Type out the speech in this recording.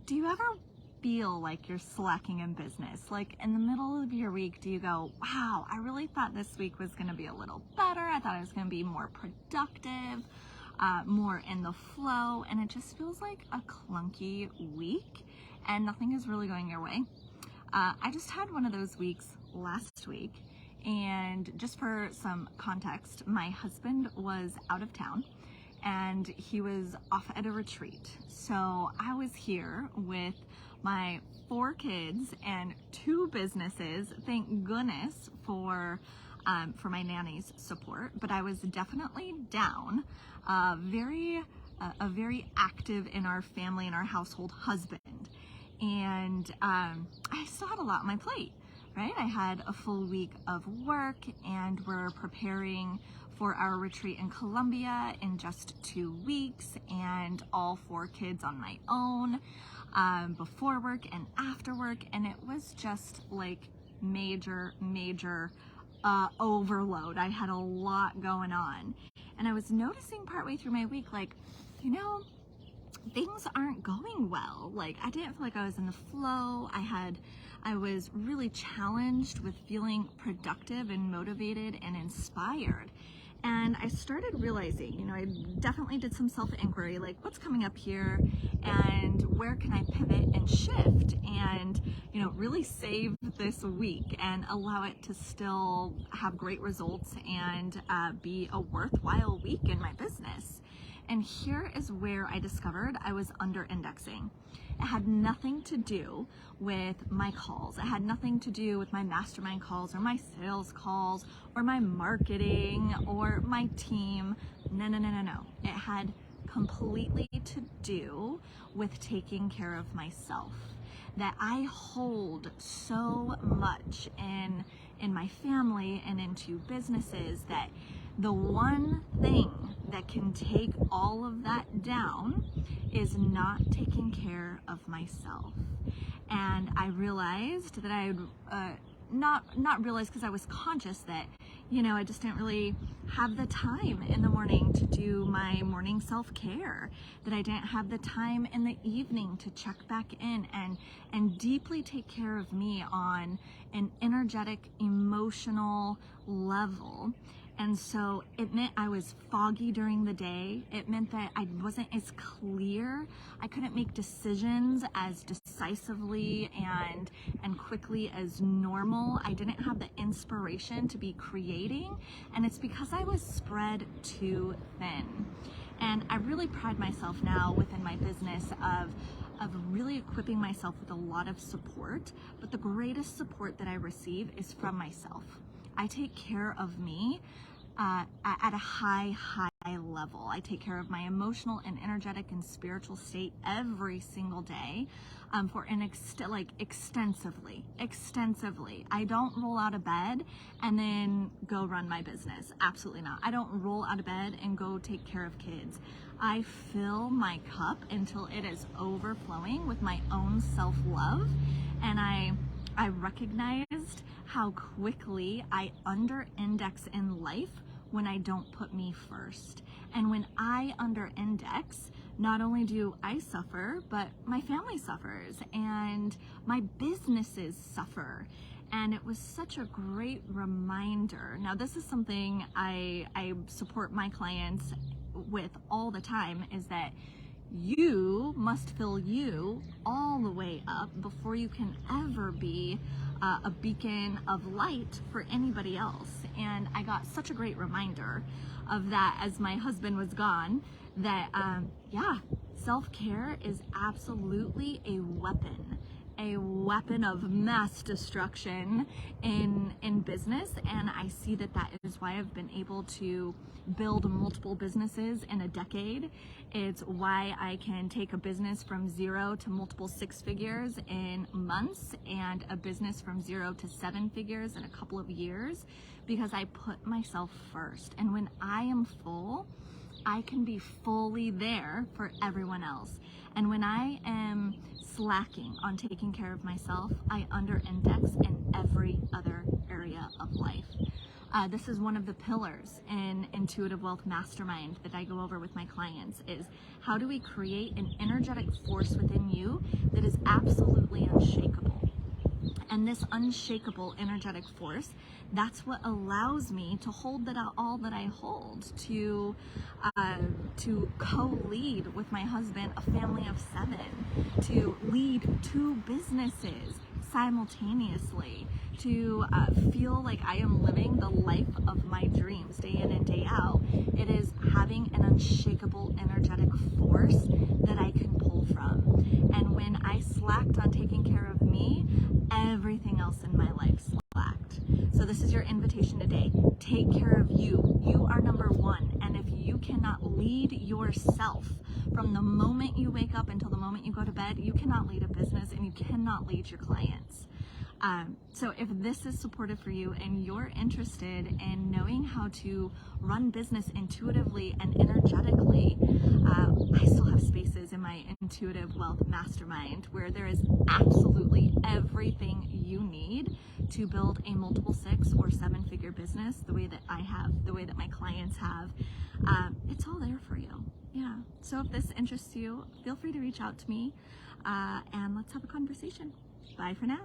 Do you ever feel like you're slacking in business? Like in the middle of your week, do you go, wow, I really thought this week was going to be a little better. I thought I was going to be more productive, more in the flow, and it just feels like a clunky week and nothing is really going your way. I just had one of those weeks last week, and just for some context, my husband was out of town and he was off at a retreat. So I was here with my 4 kids and 2 businesses. Thank goodness for my nanny's support, but I was definitely down. A very active in our family and our household husband, and I still had a lot on my plate. Right? I had a full week of work, and we're preparing for our retreat in Colombia in just 2 weeks, and all 4 kids on my own, before work and after work, and it was just like major overload. I had a lot going on, and I was noticing partway through my week, like, things aren't going well. Like, I didn't feel like I was in the flow. I was really challenged with feeling productive and motivated and inspired. And I started realizing, I definitely did some self-inquiry, like what's coming up here and where can I pivot and shift and, really save this week and allow it to still have great results and be a worthwhile week in my business. And here is where I discovered I was under indexing. It had nothing to do with my calls. It had nothing to do with my mastermind calls or my sales calls or my marketing or my team. No. It had completely to do with taking care of myself. That I hold so much in my family and into businesses, that the one thing that can take all of that down is not taking care of myself. And I realized that I not realized, because I was conscious that I just didn't really have the time in the morning to do my morning self-care, that I didn't have the time in the evening to check back in and deeply take care of me on an energetic, emotional level. And so it meant I was foggy during the day. It meant that I wasn't as clear. I couldn't make decisions as decisively and quickly as normal. I didn't have the inspiration to be creating, and it's because I was spread too thin. And I really pride myself now within my business of really equipping myself with a lot of support, but the greatest support that I receive is from myself. I take care of me at a high level. I take care of my emotional and energetic and spiritual state every single day, for an extensively. I don't roll out of bed and then go run my business. Absolutely not. I don't roll out of bed and go take care of kids. I fill my cup until it is overflowing with my own self-love, and I recognized how quickly I under-index in life when I don't put me first. And when I under-index, not only do I suffer, but my family suffers and my businesses suffer. And it was such a great reminder. Now, this is something I support my clients with all the time, is that you must fill you all the way up before you can ever be a beacon of light for anybody else. And I got such a great reminder of that as my husband was gone, that self-care is absolutely a weapon of mass destruction in business. And I see that is why I've been able to build multiple businesses in a decade. It's why I can take a business from 0 to multiple 6 figures in months, and a business from 0 to 7 figures in a couple of years, because I put myself first. And when I am full, I can be fully there for everyone else. And when I am slacking on taking care of myself, I under-index in every other area of life. This is one of the pillars in Intuitive Wealth Mastermind that I go over with my clients, is how do we create an energetic force within you that is absolutely unshakable. And this unshakable energetic force, that's what allows me to hold all that I hold, to co-lead with my husband a family of 7, to lead 2 businesses simultaneously, to feel like I am living the life of my dreams day in and day out. It is having an unshakable energetic force that I can pull from. And when I slacked on taking care of me, everything else in my life slacked. So this is your invitation today. Take care of you. You are number 1. And if you cannot lead yourself from the moment you wake up until the moment you go to bed, you cannot lead a business and you cannot lead your clients. So if this is supportive for you and you're interested in knowing how to run business intuitively and energetically, I still have spaces in my Intuitive Wealth Mastermind where there is absolutely everything you need to build a multiple 6 or 7-figure business the way that I have, the way that my clients have. It's all there for you. Yeah. So if this interests you, feel free to reach out to me and let's have a conversation. Bye for now.